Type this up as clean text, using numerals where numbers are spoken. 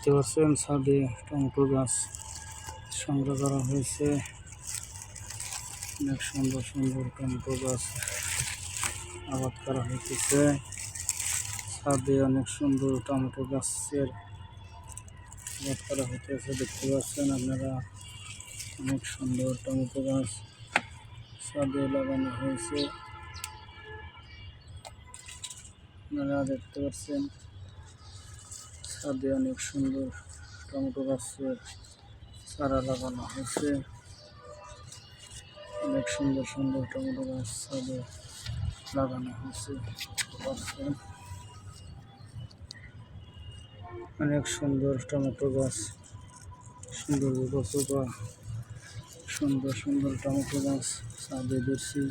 দেখতে পাচ্ছেন ছাদে টমেটো গাছ সংগ্রহ করা হয়েছে। অনেক সুন্দর সুন্দর টমেটো গাছ আবাদ করা হইতেছে। ছাদে অনেক সুন্দর টমেটো গাছের আবাদ করা হইতেছে, দেখতে পাচ্ছেন আপনারা। অনেক সুন্দর টমেটো গাছ ছাদে লাগানো হয়েছে, আপনারা দেখতে পাচ্ছেন। ছাদে অনেক সুন্দর টমেটো গাছের চারা লাগানো হয়েছে। অনেক সুন্দর সুন্দর টমেটো গাছ ছাদে লাগানো হয়েছে। অনেক সুন্দর টমেটো গাছ, সুন্দর সুন্দর সুন্দর টমেটো গাছ ছাদে ধরছি।